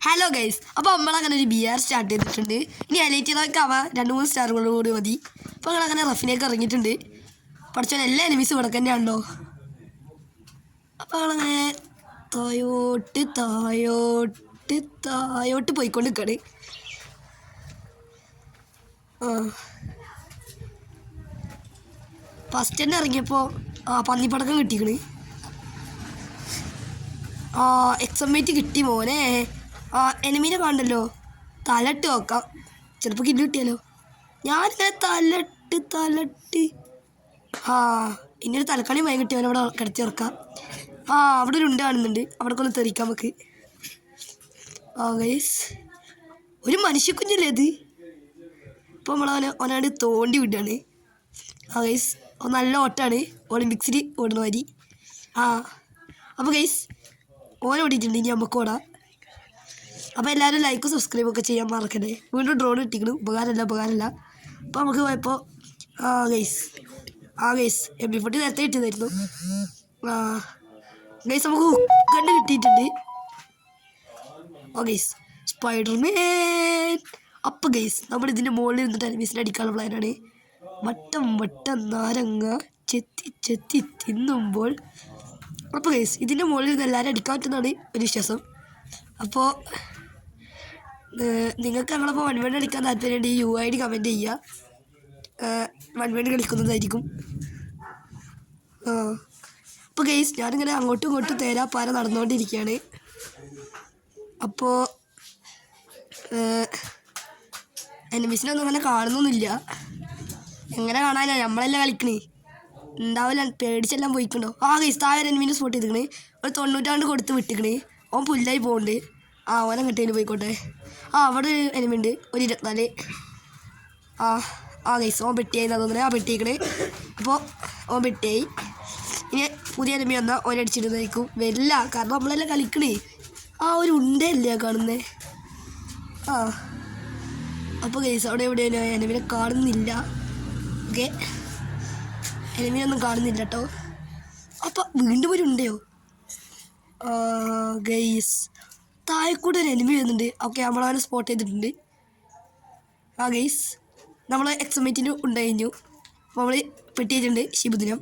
Hello guys, അപ്പോൾ നമ്മളങ്ങനെ ഒരു BR സ്റ്റാർട്ട് ചെയ്തിട്ടുണ്ട്. ഇനി ഹൈലൈറ്റിലൊക്കെ ആവാൻ 2-3 സ്റ്റാറുകളോട് കൂടി മതി. അപ്പോൾ ഞങ്ങളങ്ങനെ റഫിലേക്ക് ഇറങ്ങിയിട്ടുണ്ട്. പഠിച്ചോൻ എല്ലാ എനിമീസും ഇവിടെ തന്നെയാണല്ലോ. അപ്പോൾ ഞങ്ങളങ്ങനെ തായോട്ട് പോയിക്കൊണ്ട് നിൽക്കുകയാണ്. ഫസ്റ്റ് തന്നെ ഇറങ്ങിയപ്പോൾ പന്നിപ്പടക്കം കിട്ടിക്കണ്. എക്സമേറ്റ് കിട്ടി മോനെ. എനിമീനെ കാണണ്ടല്ലോ, തലട്ട് നോക്കാം, ചിലപ്പോൾ കില്ല് കിട്ടിയാലോ. ഞാനിങ്ങനെ തലട്ട് ഇനിയൊരു തലക്കണി മയം കിട്ടിയവനെ അവിടെ കിടത്തി ഇറക്കാം. അവിടെ ഒരു ഉണ്ട് കാണുന്നുണ്ട്, അവിടെ കൊണ്ട് തെറിക്കാം നമുക്ക്. ഗൈസ്, ഒരു മനുഷ്യക്കുഞ്ഞല്ലേ അത്. ഇപ്പോൾ നമ്മളവനാട് തോണ്ടി വിടുകയാണ്. ഗൈസ്, നല്ല ഓട്ടാണ്, ഒളിമ്പിക്സിൽ ഓടുന്ന മാതിരി. അപ്പോൾ ഗൈസ്, ഓൻ ഓടിയിട്ടുണ്ട്, ഇനി നമുക്ക് ഓടാം. അപ്പോൾ എല്ലാവരും ലൈക്കും സബ്സ്ക്രൈബൊക്കെ ചെയ്യാൻ മറക്കണേ. വീണ്ടും ഡ്രോൺ കിട്ടിക്കണം, ഉപകാരമില്ല. അപ്പോൾ നമുക്ക് പോയപ്പോൾ ഗൈസ് MP40 നേരത്തെ കിട്ടിയതായിരുന്നു. ഗൈസ്, നമുക്ക് കണ്ട് കിട്ടിയിട്ടുണ്ട്. Guys, Spiderman. അപ്പോൾ ഗൈസ്, നമ്മൾ ഇതിൻ്റെ മുകളിൽ ഇരുന്നിട്ട് എനിമീസിനെ അടിക്കാനുള്ള പ്ലാനാണ്. വട്ടം നാരങ്ങ ചെത്തി തിന്നുമ്പോൾ. അപ്പോൾ ഗൈസ്, ഇതിൻ്റെ മുകളിൽ നിന്ന് എല്ലാവരും അടിക്കാൻ പറ്റുന്നതാണ് ഒരു വിശ്വാസം. അപ്പോൾ നിങ്ങൾക്ക് ഞങ്ങളപ്പോൾ 1v1 കളിക്കാൻ താല്പര്യമുണ്ട്, ഈ UID കമൻറ്റ് ചെയ്യുക. 1v1 കളിക്കുന്നതായിരിക്കും. അപ്പോൾ ഗൈസ്, ഞാനിങ്ങനെ അങ്ങോട്ടും ഇങ്ങോട്ടും തേരാപ്പാര നടന്നുകൊണ്ടിരിക്കുകയാണ്. അപ്പോൾ എനിമീസിനൊന്നും അങ്ങനെ കാണുന്നൊന്നുമില്ല. എങ്ങനെ കാണാനോ, നമ്മളെല്ലാം കളിക്കണേ ഉണ്ടാവില്ല, പേടിച്ചെല്ലാം പോയിക്കണ്ടോ. ഗൈസ്, താഴെ എനിമീനെ സ്പോട്ട് ചെയ്തിക്കണേ. ഒരു 90 കൊടുത്ത് വിട്ടിക്കണേ. ഓൻ പുല്ലായി പോകുന്നുണ്ട്. ഓനെ കിട്ടേന് പോയിക്കോട്ടെ. അവിടെ എനിമി ഉണ്ട്, ഒരു 24. ഗൈസ്, ഓൻ പെട്ടിയായി തോന്നുന്നത്. പെട്ടിക്കണേ. അപ്പോൾ ഓൻ പെട്ടിയായി. ഇനി പുതിയ എനിമി വന്നാൽ ഓനെ അടിച്ചിടുന്നതായിരിക്കും. വരില്ല, കാരണം നമ്മളെല്ലാം കളിക്കണേ. ഒരു ഉണ്ടല്ലേ കാണുന്നേ. അപ്പോൾ ഗൈസ്, അവിടെ എവിടെയാണ് എനിമിനെ കാണുന്നില്ല. ഓക്കെ, എനിമിനൊന്നും കാണുന്നില്ല കേട്ടോ. അപ്പോൾ വീണ്ടും ഒരു ഉണ്ടയോ. ഗൈസ്, താഴെക്കൂടെ ഒരു എനിമി വരുന്നുണ്ട്. ഓക്കെ, നമ്മളവനെ സ്പോട്ട് ചെയ്തിട്ടുണ്ട്. ഗൈസ്, നമ്മൾ എക്സമേറ്റിന് ഉണ്ടായിരുന്നു. അപ്പോൾ നമ്മൾ പെട്ടിയിട്ടുണ്ട് ശിബുദിനം.